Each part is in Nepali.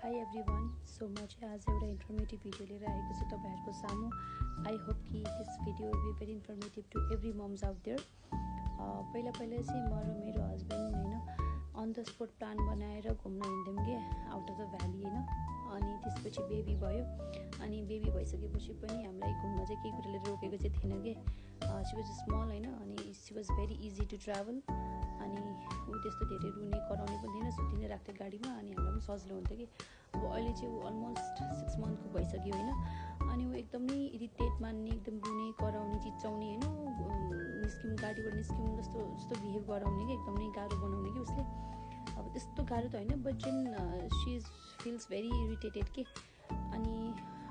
Hi everyone, so म चाहिँ आज एउटा इन्फर्मेटिभ भिडियो लिएर आएको छु तपाईहरुको सामु। आई होप कि this video will be very informative to every mums out there. पहिला चाहिँ म र मेरो हस्बेन्ड हैन अन द स्पोट प्लान बनाएर घुम्न हिँड्यौं के आउट अफ द भ्याली हैन। अनि त्यसपछि बेबी भयो। अनि बेबी भइसकेपछि पनि हामीलाई घुम्न चाहिँ केही कुराले रोकेको चाहिँ थिएन के। शी वाज स्मल हैन अनि she was very easy to travel. अनि ऊ त्यस्तो धेरै रुने कराउने पनि थिएन, सुतिनै राख्थ्यो गाडीमा अनि हामीलाई पनि सजिलो हुन्थ्यो कि। अब अहिले चाहिँ ऊ अलमोस्ट 6 मन्थको भइसक्यो हैन। अनि ऊ एकदमै इरिटेट मान्ने, एकदम रुने कराउने चिच्चाउने हैन, गाडीबाट निस्किउँ जस्तो बिहेभ गराउने कि एकदमै गाह्रो बनाउने कि उसले। अब त्यस्तो गाह्रो त हैन but when she feels very irritated के। अनि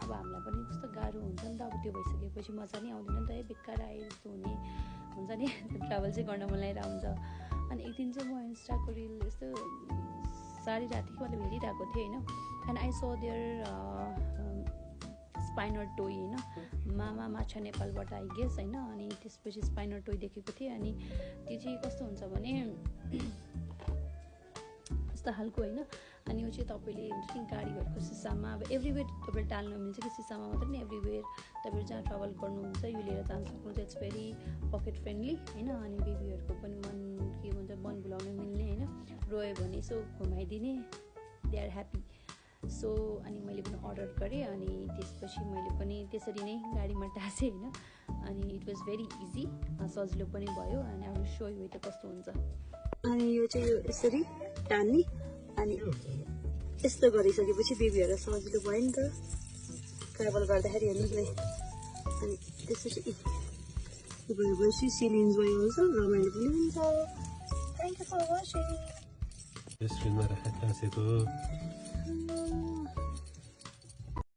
अब हामीलाई पनि कस्तो गाह्रो हुन्छ नि त। अब त्यो भइसकेपछि मजा नै आउँदैन नि त। बेकार आए जस्तो हुन्छ नि ट्राभल चाहिँ गर्न मन लागेर हुन्छ। अनि एक दिन चाहिँ म इन्स्टाको रिल यस्तो सारी राति मैले हेरिरहेको थिएँ हैन। And I saw their spinner toy हैन, मामा माछा नेपालबाट आई गेस हैन। अनि त्यसपछि स्पाइनर टोय देखेको थिएँ। अनि त्यो चाहिँ कस्तो हुन्छ भने यस्तो खालको हैन। अनि यो चाहिँ तपाईले हुन्छ नि गाडीहरुको सिसामा अब एभ्रीवेयर तपाईले टाल्न मिल्छ कि सिसामा मात्र नि एभ्रीवेयर तपाईले जहाँ ट्राभल गर्नुहुन्छ यो लिएर जान सक्नुहुन्छ। इट्स भेरी पकेट फ्रेन्डली हैन। अनि बेबीहरुको पनि मन के भन्छ मन भुलाउन मिल्ने हैन। रोयो भने सो घुमाइदिने, दे आर ह्याप्पी। सो अनि मैले पनि अर्डर गरेँ। अनि त्यसपछि मैले पनि त्यसरी नै गाडीमा टासेँ हैन। अनि इट वाज भेरी इजी, सजिलो पनि भयो। अनि अब सो यो त कस्तो हुन्छ। अनि यो चाहिँ यो यसरी टान्ने अनि यस्तो गरिसकेपछि बेबीहरु सजिलो भयो नि त ट्राभल गर्दाखेरि हेर्नुलाई। अनि त्यसपछि भएपछि सिल इन्जोय हुन्छ, रमाइलो पनि हुन्छ। Thank you for watching. स्क्रिनमा राखेको